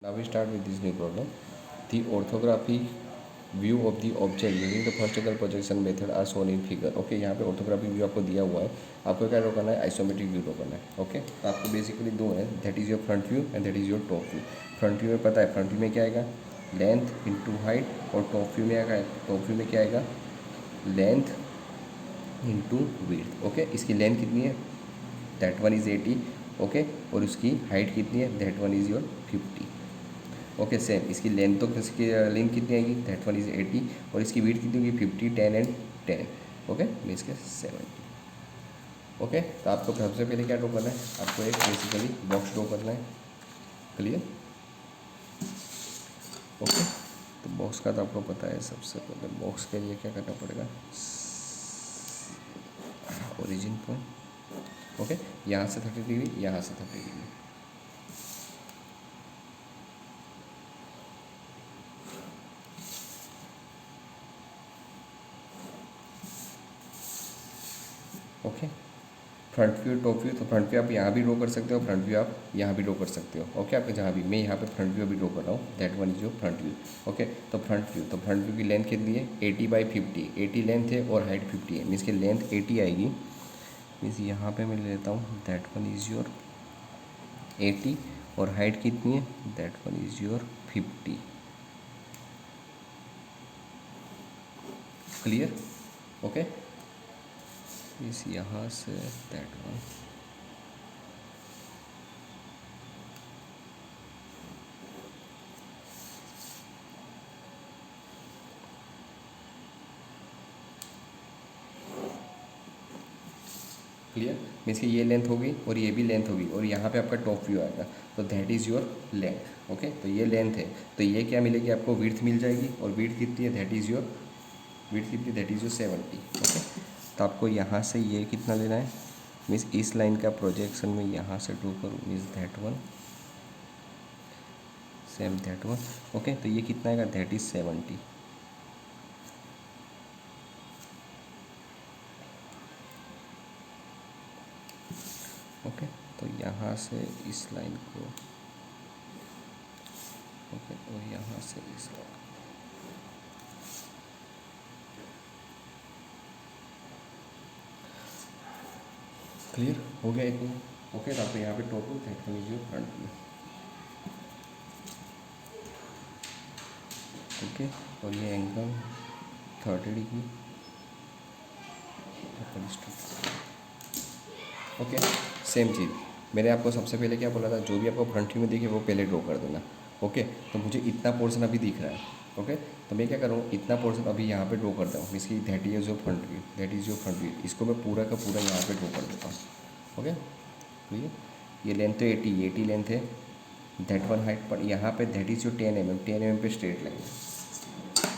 Now we start with this new problem. The orthography view of the object using the first angle projection method are shown in figure. Okay यहाँ पे orthography view आपको दिया हुआ है, आपको क्या draw करना है, आइसोमेट्रिक व्यू ड्रॉ करना है. ओके तो आपको बेसिकली दो है, that is your front view and that is your top view. Front view में पता है, फ्रंट व्यू में क्या आएगा, लेंथ इंटू हाइट, और टॉप व्यू में आएगा, टॉप व्यू में क्या आएगा, लेंथ इंटू विड्थ. ओके इसकी लेंथ कितनी है, दैट वन इज़ 80. ओके और उसकी हाइट कितनी है, that one is your 50. Okay same इसकी लेंथ, तो इसकी लेंथ कितनी आएगी, दैट वन इज़ 80, और इसकी विड्थ कितनी होगी, 50, 10 एंड 10. ओके मीन्स के 70. ओके तो आपको सबसे पहले क्या ड्रॉ करना है, आपको एक बेसिकली बॉक्स ड्रॉ करना है. क्लियर. ओके तो बॉक्स का तो आपको पता है, सबसे पहले बॉक्स के लिए क्या करना पड़ेगा, ओरिजिन पॉइंट. ओके यहाँ से 30 डिग्री, यहाँ से 30 degree. Okay front view top view, तो फ्रंट व्यू आप यहाँ भी ड्रॉ कर सकते हो, फ्रंट व्यू आप यहाँ भी ड्रॉ कर सकते हो. ओके आपके जहाँ भी, मैं यहाँ पे फ्रंट व्यू अभी ड्रॉ कर रहा हूँ, that one is your front view. Okay तो फ्रंट व्यू की लेंथ कितनी है, 80/50. 80 लेंथ है और हाइट 50 है, मीन्स की लेंथ 80 आएगी. मीन्स यहाँ पे मैं ले लेता हूँ, दैट वन इज़ योर 80, और हाइट कितनी है, that one is your 50. Clear. Okay इस यहाँ say that one. Clear. Means कि ये लेंथ होगी और ये भी लेंथ होगी, और यहाँ पे आपका टॉप व्यू आएगा, तो that is your length. Okay तो ये लेंथ है, तो ये क्या मिलेगी आपको, विड्थ मिल जाएगी, और विड्थ कितनी है, दैट इज़ योर विड्थ कितनी, दैट इज़ योर 70. ओके तो आपको यहाँ से ये कितना लेना है, मीन्स इस लाइन का प्रोजेक्शन में यहाँ से ड्रॉ करूँ, means that one, same that one. Okay तो ये कितना आएगा, दैट इज़ 70. ओके तो यहाँ से इस लाइन को, ओके और यहाँ से इस लाइन. क्लियर हो गया इतना. ओके तो आपको यहाँ पे top view, that one is your front view. Okay और ये एंगल 30 डिग्री. ओके सेम चीज़ मैंने आपको सबसे पहले क्या बोला था, जो भी आपको फ्रंट व्यू में दिखे वो पहले ड्रॉ कर देना. ओके तो मुझे इतना पोर्शन अभी दिख रहा है. ओके तो मैं क्या करूँ, इतना पोर्शन अभी यहाँ पे ड्रॉ करता हूँ, इसकी that is your front view, that is your front view. इसको मैं पूरा का पूरा यहाँ पे ड्रॉ कर देता हूँ. ओके ठीक है. ये लेंथ तो 80 लेंथ है, दैट वन हाइट, पर यहाँ पे दैट इज़ योर 10 mm पे स्ट्रेट लाइन.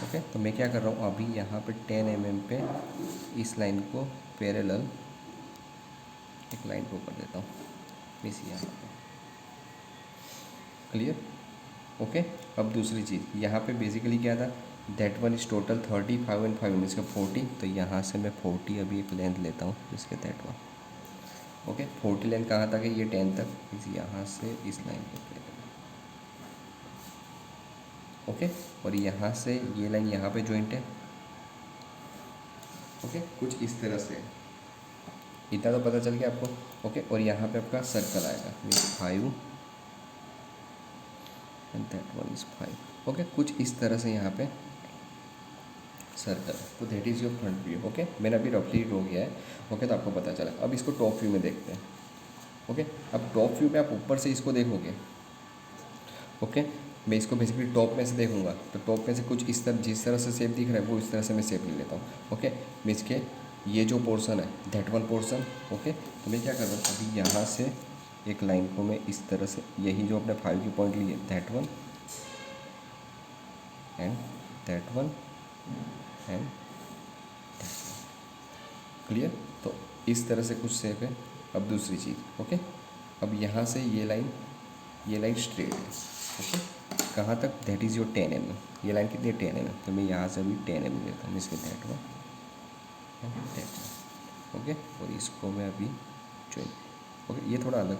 ओके तो मैं क्या कर रहा हूँ, अभी यहाँ पे 10 mm पे इस लाइन को पैरेलल एक लाइन ड्रॉ कर देता हूँ, मीन्स यहाँ पे. क्लियर. ओके अब दूसरी चीज़, यहाँ पे बेसिकली क्या था, that one is total 35 and 5 means का 40, तो यहाँ से मैं 40 अभी एक लेंथ लेता हूँ इसके दैट वन. ओके 40 लेंथ कहाँ तक है, ये 10 तक, मीन्स यहाँ से इस लाइन को प्ले करना. ओके और यहाँ से ये लाइन यहाँ पे जॉइंट है. ओके कुछ इस तरह से, इतना तो पता चल गया आपको. ओके और यहाँ पे आपका सर्कल आएगा, means 5 and that one is 5. Okay कुछ इस तरह से यहाँ पे सर्कल, तो that is your front view. Okay मैंने अभी रफली ड्रॉ किया है. ओके तो आपको पता चला. अब इसको टॉप व्यू में देखते हैं. ओके अब टॉप व्यू में आप ऊपर से इसको देखोगे. ओके मैं इसको बेसिकली टॉप में से देखूंगा, तो टॉप में से कुछ इस तरह, जिस तरह से शेप दिख रहा है वो इस तरह से मैं शेप ले लेता हूँ. ओके मीन्स के ये जो पोर्शन है, दैट वन पोर्शन. ओके तो मैं क्या कर रहा हूँ, अभी यहाँ से एक लाइन को मैं इस तरह से, यही जो अपने 5 की पॉइंट लिए, that one and that one and clear. तो इस तरह से कुछ शेप है. अब दूसरी चीज़, ओके अब यहाँ से ये लाइन स्ट्रेट है. ओके कहाँ तक, दैट इज़ योर 10 mm. ये लाइन कितनी है, 10 mm, तो मैं यहाँ से अभी 10 mm लेता हूँ, इसके that one and that one. Okay और इसको मैं अभी जो ओके, ये थोड़ा अलग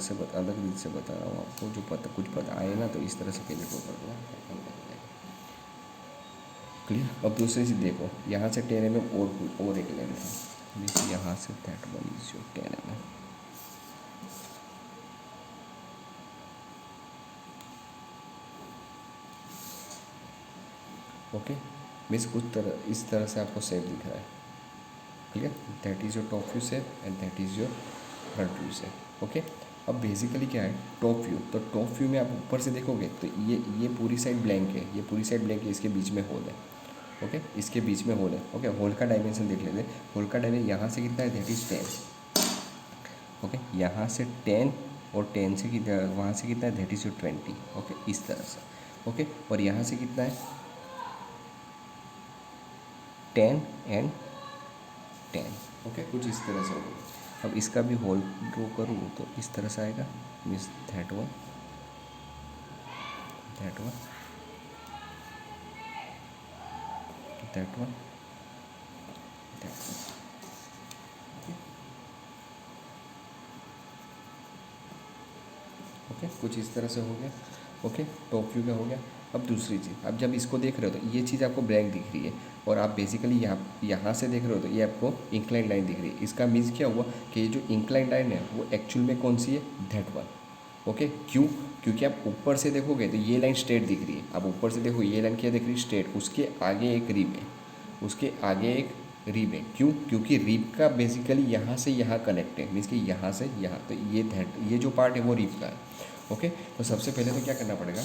रीत से बता रहा हूँ आपको, जो कुछ पता आए ना तो इस तरह से पहले ड्रॉ कर देना। क्लियर। अब दूसरी चीज़ देखो, यहाँ से 10 mm और एक लाइन है, मीन्स यहाँ say that one is your 10 mm। Okay, means इस तरह से आपको शेप दिख रहा है। Clear, that is your top view shape and that is your front view shape. Okay, अब बेसिकली क्या है टॉप व्यू, तो टॉप व्यू में आप ऊपर से देखोगे तो ये पूरी साइड ब्लैंक है, ये पूरी साइड ब्लैंक है, इसके बीच में होल है। ओके, इसके बीच में होल है। ओके, होल का डायमेंशन देख लेते हैं। होल का डायमेंशन यहाँ से कितना है, दैट इज़ 10। ओके, यहाँ से 10 और 10 से कितना, वहाँ से कितना है, दैट इज़ योर 20। ओके, इस तरह से। ओके, और यहाँ से कितना है, 10 एंड 10। ओके, कुछ इस तरह से होगा। अब इसका भी होल ड्रॉ करूँ तो इस तरह से आएगा, means that one, that one, that one, that one. Okay, कुछ इस तरह से हो गया। ओके, टॉप व्यू का हो गया। अब दूसरी चीज़, अब जब इसको देख रहे हो तो ये चीज़ आपको ब्लैंक दिख रही है, और आप बेसिकली यहाँ से देख रहे हो तो ये आपको इंक्लाइन लाइन दिख रही है। इसका मीन्स क्या हुआ कि ये जो इंक्लाइन लाइन है वो एक्चुअल में कौन सी है, दैट वन। ओके, क्यों, क्योंकि आप ऊपर से देखोगे तो ये लाइन स्ट्रेट दिख रही है। आप ऊपर से देखो, ये लाइन क्या दिख रही है, स्ट्रेट, उसके आगे एक रिब है, उसके आगे एक रिब है। क्यों, क्योंकि रिब का बेसिकली यहाँ से यहाँ कनेक्ट है, मीन्स कि यहाँ से यहाँ, तो ये जो पार्ट है वो रिब का है। ओके, तो सबसे पहले तो क्या करना पड़ेगा,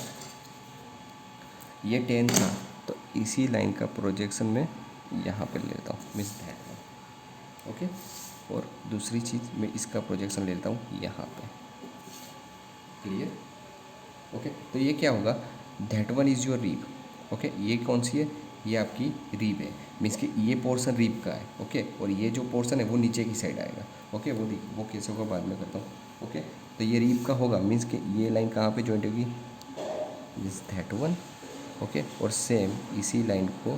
ये 10 था तो इसी लाइन का प्रोजेक्शन मैं यहाँ पे लेता हूँ, मीन्स दैट वन। ओके, और दूसरी चीज़ मैं इसका प्रोजेक्शन लेता हूँ यहाँ पे। क्लियर। ओके, तो ये क्या होगा, that one is your रीब। Okay, ये कौन सी है, ये आपकी रीब है, मीन्स कि ये पोर्शन रीब का है। ओके, और ये जो पोर्शन है वो नीचे की साइड आएगा। ओके, वो कैसे होगा बाद में करता हूँ। ओके, तो ये रीब का होगा, मीन्स कि ये लाइन कहाँ पे जॉइंट होगी, दिस दैट वन। ओके, और सेम इसी लाइन को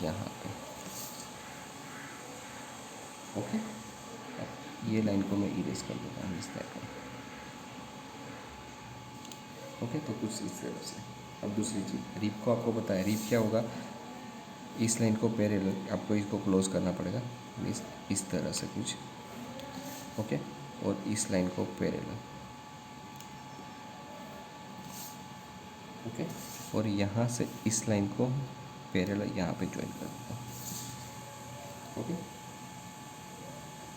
यहाँ पे। ओके, ये लाइन को मैं इरेज कर देता हूँ, दिस दैट वन। ओके, तो कुछ इस तरह से। अब दूसरी चीज़, रीप को आपको पता है, रीप क्या होगा, इस लाइन को पैरेलल आपको इसको क्लोज करना पड़ेगा, मीन्स इस तरह से कुछ। ओके, और इस लाइन को पैरेलल। ओके, और यहाँ से इस लाइन को पैरेलल यहाँ पे ज्वाइन कर देता हूँ। ओके,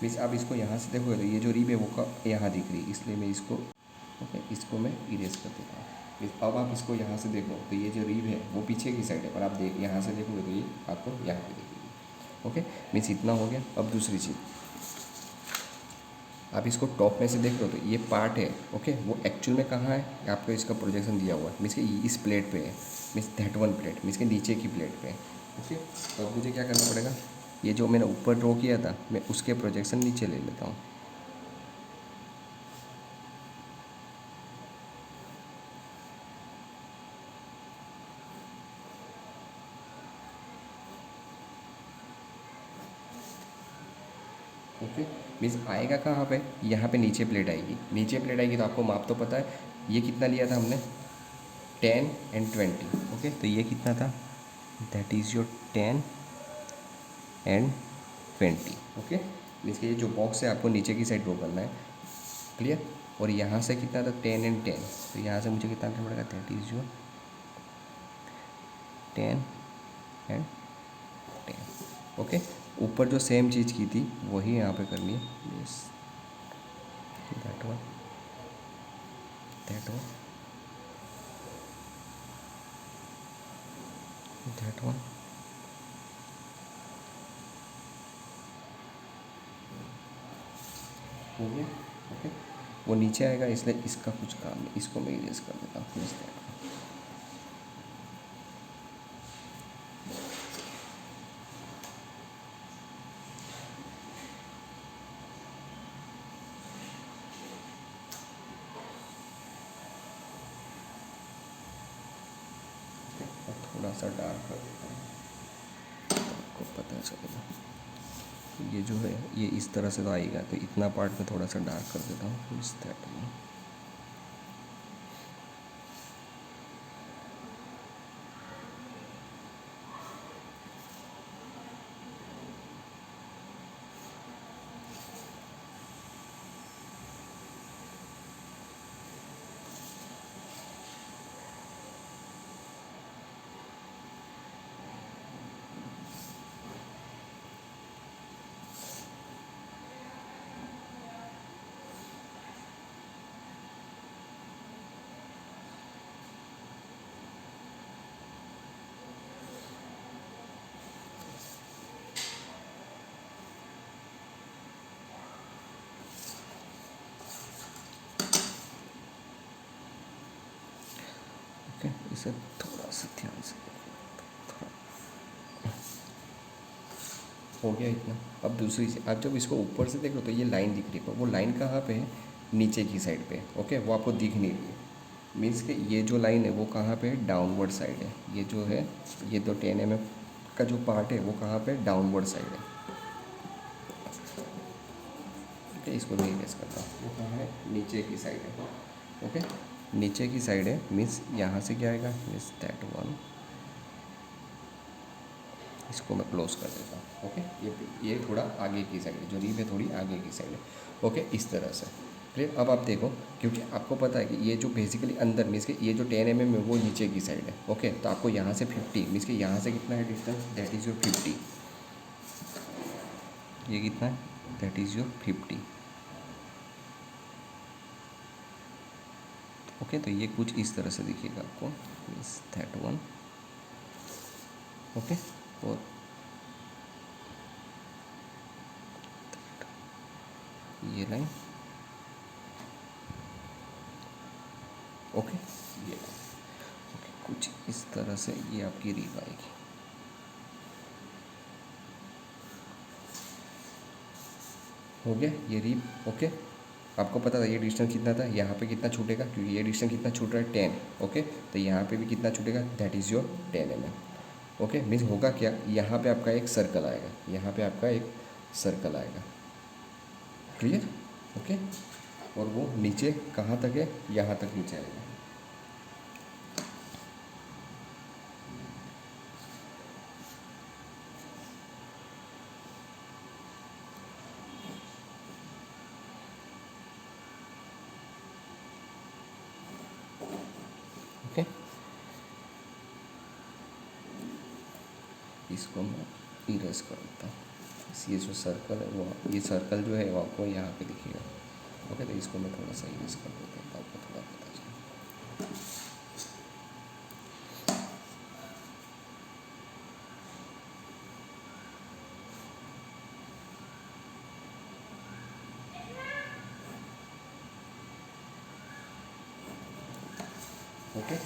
मीन्स आप इसको यहाँ से देखोगे तो ये जो रीप है वो यहाँ दिख रही है, इसलिए मैं इसको, ओके, इसको मैं इरेज कर देता हूँ। अब आप इसको यहाँ से देखो तो ये जो रीब है वो पीछे की साइड है, पर आप यहाँ से देखोगे तो ये आपको यहाँ पे दिखेगी। ओके, मीन्स इतना हो गया। अब दूसरी चीज़, आप इसको टॉप में से देख रहे हो तो ये पार्ट है। ओके, वो एक्चुअल में कहाँ है, आपको इसका प्रोजेक्शन दिया हुआ है, मीन्स कि इस प्लेट पे है, means that one plate, means कि नीचे की प्लेट पे है। ओके, तो अब मुझे क्या करना पड़ेगा, ये जो मैंने ऊपर ड्रॉ किया था मैं उसके प्रोजेक्शन नीचे ले लेता हूँ। ओके, मीन्स आएगा कहाँ पे, यहाँ पे नीचे प्लेट आएगी। नीचे प्लेट आएगी तो आपको माप तो पता है, ये कितना लिया था हमने, 10 एंड 20। ओके, तो ये कितना था, that is your 10 and 20। Okay, means कि ये जो बॉक्स है आपको नीचे की साइड ड्रॉ करना है। क्लियर, और यहाँ से कितना था, 10 एंड 10, तो यहाँ से मुझे कितना करना पड़ेगा, that is your 10 and 10। Okay, ऊपर जो सेम चीज़ की थी वही यहाँ पे करनी है, yes, that one, that one, that one. हो गया। ओके, वो नीचे आएगा इसलिए इसका कुछ काम नहीं, इसको मैं इरेज कर देता हूँ, मीन्स दैट वन। और थोड़ा सा डार्क कर देता हूँ तो आपको पता चलेगा। ये जो है ये इस तरह से तो आएगा, तो इतना पार्ट में थोड़ा सा डार्क कर देता हूँ इस दैट में। ओके, इसे थोड़ा सा ध्यान से थोड़ा हो गया इतना। अब दूसरी से आप जब इसको ऊपर से देखो तो ये लाइन दिख रही है, वो लाइन कहाँ पे है? नीचे की साइड पे। ओके, वो आपको दिख नहीं रही है। मीन्स कि ये जो लाइन है वो कहाँ पे है? डाउनवर्ड साइड है। ये जो है ये तो 10 mm का जो पार्ट है वो कहाँ पे? डाउनवर्ड साइड है। ओके, इसको नहीं रेस करता, वो कहाँ है? नीचे की साइड है। ओके, नीचे की साइड है मीन्स यहाँ से क्या आएगा? मीन्स दैट वन, इसको मैं क्लोज कर देता हूँ। ओके, ये थोड़ा आगे की साइड है, जो रीप है थोड़ी आगे की साइड है। ओके, इस तरह से क्लियर। अब आप देखो, क्योंकि आपको पता है कि ये जो बेसिकली अंदर मीन्स कि ये जो 10 mm है वो नीचे की साइड है। ओके, तो आपको यहाँ से 50 मीन्स कि यहाँ से कितना है डिस्टेंस? That is your 50। ये कितना है? That is your 50। ओके, तो ये कुछ इस तरह से दिखेगा आपको, मीन्स दैट वन। ओके, और ये लाइन। ओके, ये ओके, कुछ इस तरह से ये आपकी रीप आएगी। हो गया ये रीप। ओके, आपको पता था ये डिस्टेंस कितना था, यहाँ पे कितना छूटेगा, क्योंकि ये डिस्टेंस कितना छूट रहा है? 10। ओके, तो यहाँ पे भी कितना छूटेगा? That is your 10 mm। Okay, means होगा क्या? यहाँ पे आपका एक सर्कल आएगा, यहाँ पे आपका एक सर्कल आएगा। क्लियर? ओके, और वो नीचे कहाँ तक है? यहाँ तक नीचे आएगा। ओके, इसको मैं इरेज कर देता हूँ। ये जो सर्कल है वो, ये सर्कल जो है वो आपको यहाँ पे दिखेगा। ओके, तो इसको मैं थोड़ा सा इरेज कर देता हूँ, तो आपको थोड़ा पता चले। ओके,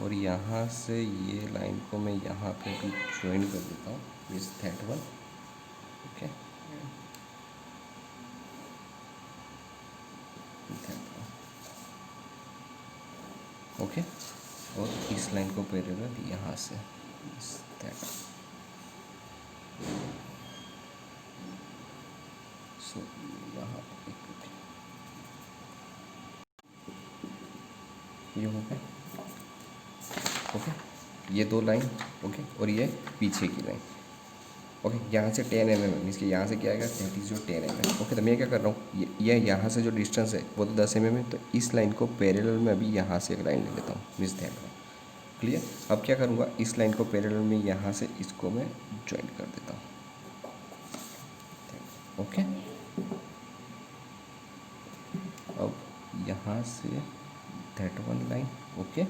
और यहाँ से ये लाइन को मैं यहाँ पे भी ज्वाइन कर देता हूँ, with that one. Okay, okay, और इस लाइन को पैरेलल यहाँ से दैट। सो यहाँ पे ये हो गया। ओके, ये दो लाइन। ओके, और ये पीछे की लाइन। ओके, यहाँ से 10 mm है, मीन्स कि यहाँ से क्या आएगा? दैट इज़ जो 10 mm। ओके, तो मैं क्या कर रहा हूँ, ये यहाँ से जो डिस्टेंस है वो तो 10 mm है, तो इस लाइन को पैरेलल में अभी यहाँ से एक लाइन ले लेता हूँ, मीन्स दैट वन। क्लियर? अब क्या करूँगा, इस लाइन को पैरेलल में यहाँ से इसको मैं ज्वाइन कर देता हूँ। ओके, अब यहाँ say that one line. Okay,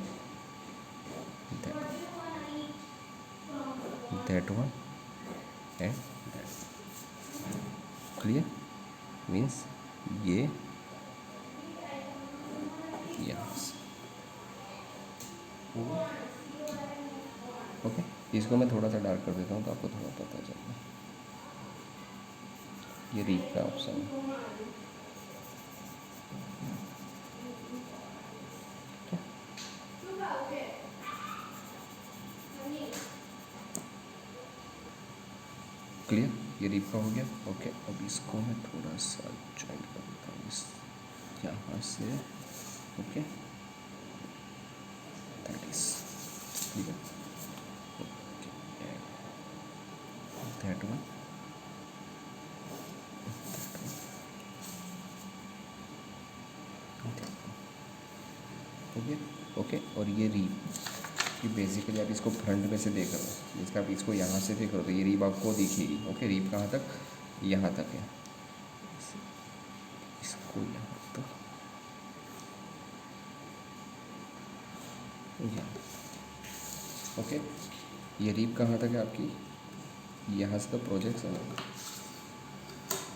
that one and that. Clear? Means ये यहाँ से। ओके, इसको मैं थोड़ा सा डार्क कर देता हूँ तो आपको थोड़ा पता चलता है। ये रीप का ऑप्शन है। क्लियर? ये रीप का हो गया। ओके, अब इसको मैं थोड़ा सा ज्वाइन कर देता हूँ इस यहाँ से। ओके, दैट इज ठीक है। That one, okay okay. और ये रीप कि बेसिकली आप इसको फ्रंट में से देख रहे हो, इसका आप इसको यहाँ से देख रहे हो तो ये रीप आपको दिखेगी। ओके, रीप कहाँ तक? यहाँ तक है, इसको यहाँ तक, यहाँ। ओके, ये रीप कहाँ तक है आपकी? यहाँ से तो प्रोजेक्शन है।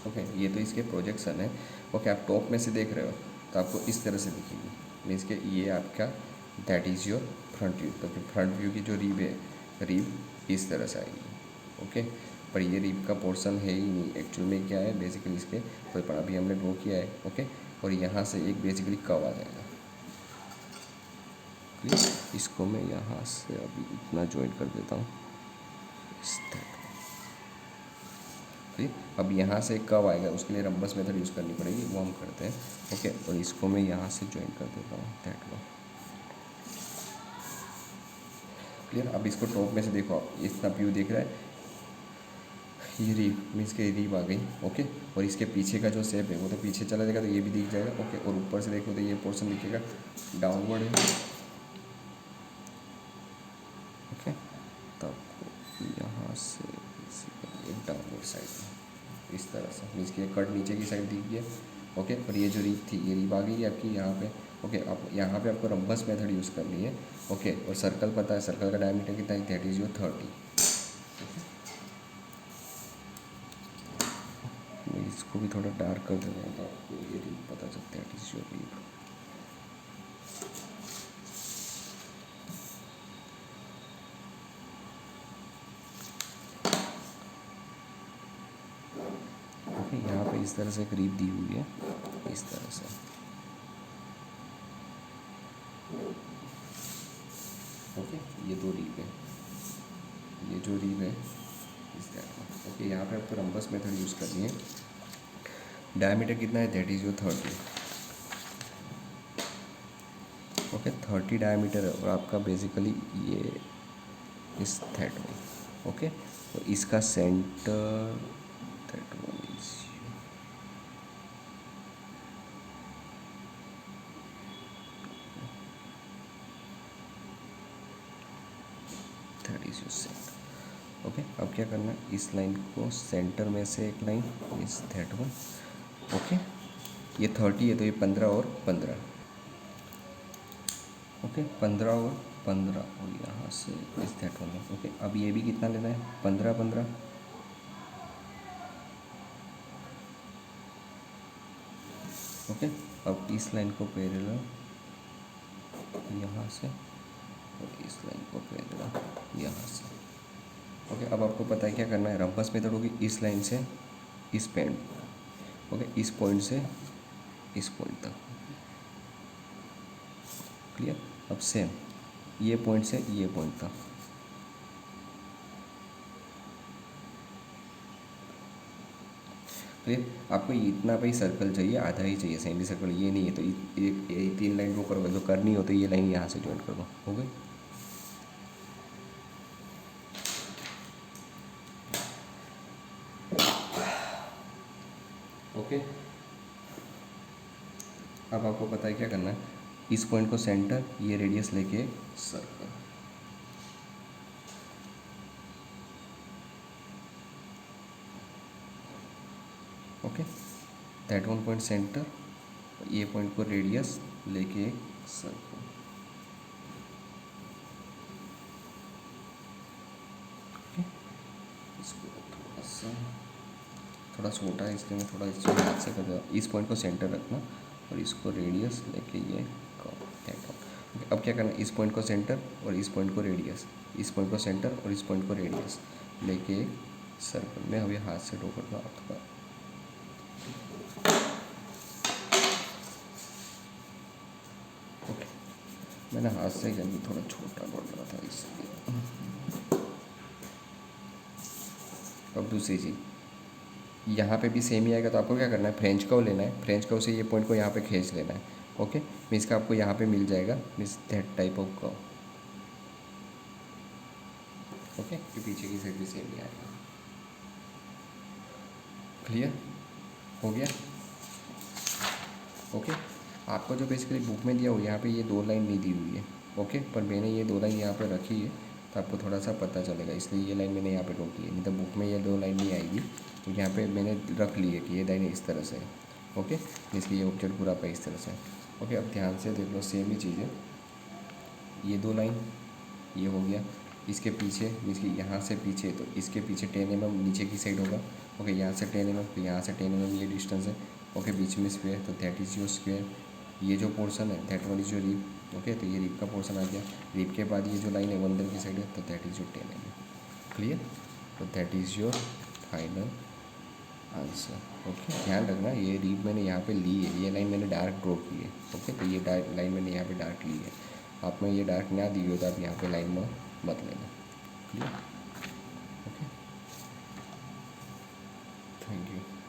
ओके, ये तो इसके प्रोजेक्शन है। ओके, आप टॉप में से देख रहे हो तो आपको इस तरह से दिखेगी, मीन्स के ये आपका that is your front view. तो फिर फ्रंट व्यू की जो रीप है, रीप इस तरह से आएगी। ओके, पर ये रीप का पोर्शन है ही नहीं एक्चुअल में। क्या है बेसिकली इसके कोई पर अभी हमने ड्रॉ किया है। ओके, और यहाँ से एक बेसिकली कर्व आ जाएगा। क्लियर? इसको मैं यहाँ से अभी इतना ज्वाइन कर देता हूँ, इस तरह। ठीक, अब यहाँ से एक कर्व आएगा, उसके लिए रम्बस मेथड यूज़ करनी पड़ेगी, वो हम करते हैं। ओके, और इसको मैं यहाँ से ज्वाइन कर देता हूँ, दैट वन। क्लियर? अब इसको टॉप में से देखो, आप इतना व्यू दिख रहा है, ये रीप मीन्स के रीप आ गई। ओके, और इसके पीछे का जो शेप है वो तो पीछे चला जाएगा, तो ये भी दिख जाएगा। ओके, और ऊपर से देखो तो ये पोर्शन दिखेगा डाउनवर्ड है। ओके, तब यहाँ से एक डाउनवर्ड साइड इस तरह से, मीन्स कि कट नीचे की साइड दिख गया। ओके, और ये जो रीप थी ये रीप आ गई आपकी यहाँ पे। ओके, अब यहाँ पे आपको रम्बस मेथड यूज़ करनी है। ओके, और सर्कल पता है, सर्कल का डायमीटर कितना है? That is your 30। मैं इसको भी थोड़ा डार्क कर देता हूँ तो आपको ये रीप पता चलता है, that is your rip. Okay, यहाँ पे इस तरह से एक रीप दी हुई है, इस तरह से। ओके, ये दो रीप है, ये जो रीप है इस तरह। ओके, यहाँ पे आपको रम्बस मेथड यूज़ करनी है। डायमीटर कितना है? That is your 30। Okay, 30 diameter है, और आपका बेसिकली ये इस दैट वन। ओके, तो इसका centre that one is, that is your centre. Okay, अब क्या करना है, इस लाइन को सेंटर में से एक लाइन, इस दैट वन। ओके, ये 30 है तो ये 15 और 15। ओके, 15 और 15, और यहाँ से इस दैट वन। ओके, अब ये भी कितना लेना है? 15 15। ओके, अब इस लाइन को पैरेलल यहाँ से, और इस लाइन को पैरेलल यहाँ से। ओके, अब आपको पता है क्या करना है, रम्बस मेथड होगी इस लाइन से इस पॉइंट। ओके, इस पॉइंट से इस पॉइंट तक। क्लियर? अब सेम ये पॉइंट से ये पॉइंट तक। क्लियर? आपको इतना पे ही सर्कल चाहिए, आधा ही चाहिए, सेमी सर्कल ये नहीं है। तो एक 3 लाइन ड्रॉ करोगे, जो करनी हो तो ये लाइन यहाँ से ज्वाइन कर दो, हो गई। ओके, अब आपको पता है क्या करना है, इस पॉइंट को सेंटर, ये रेडियस लेके circle. Okay, that one point centre, ये पॉइंट को रेडियस लेके सर्कल। ओके, इसको थोड़ा छोटा है इसलिए मैं थोड़ा इस हाथ से कर दूँगा। इस पॉइंट को सेंटर रखना और इसको रेडियस लेके ये ओके, अब क्या करना है, इस पॉइंट को सेंटर और इस पॉइंट को रेडियस, इस पॉइंट को सेंटर और इस पॉइंट को रेडियस लेके सर्कल में अभी हाथ से ड्रॉ कर दो आप थोड़ा। ओके, मैंने हाथ से करनी, थोड़ा छोटा पड़ रहा था इसलिए। अब दूसरी चीज़, यहाँ पे भी सेम ही आएगा, तो आपको क्या करना है, फ्रेंच कर्व लेना है, फ्रेंच कर्व से ये पॉइंट को यहाँ पे खींच लेना है। ओके, मीन्स का आपको यहाँ पे मिल जाएगा means that type of curve. Okay, कि पीछे की साइड भी सेम ही आएगा। क्लियर हो गया? ओके, आपको जो बेसिकली बुक में दिया हुआ यहाँ पे ये 2 लाइन नहीं दी हुई है। ओके, पर मैंने ये 2 लाइन यहाँ पे रखी है तो आपको थोड़ा सा पता चलेगा, इसलिए ये लाइन मैंने यहाँ पे रोकी है, नहीं तो बुक में ये 2 लाइन नहीं आएगी। तो यहाँ पे मैंने रख ली है कि ये लाइन इस तरह से है। ओके, इसलिए ये ऑब्जेक्ट पूरा पे इस तरह से है। ओके, अब ध्यान से देख लो, सेम ही चीज़ है, ये 2 लाइन ये हो गया, इसके पीछे मीन्स कि यहाँ से पीछे, तो इसके पीछे 10 mm नीचे की साइड होगा। ओके, यहाँ से 10 mm, तो यहाँ से 10 mm ये डिस्टेंस है। ओके, बीच में स्क्वायर, तो दैट इज़ योर स्क्वायर। ये जो पोर्शन है that one is your rip. Okay, तो ये रिप का पोर्शन आ गया। रिप के बाद ये जो लाइन है वो अंदर की साइड है, तो that is your 10 mm। Clear? तो that is your final answer. Okay, ध्यान रखना ये रिप मैंने यहाँ पे ली है, ये लाइन मैंने डार्क ड्रॉ की है। ओके, तो ये लाइन मैंने यहाँ पे डार्क ली है। आप में ये डार्क ना दी हो तो आप यहाँ पे लाइन में मत लेना। क्लियर? Okay, thank you.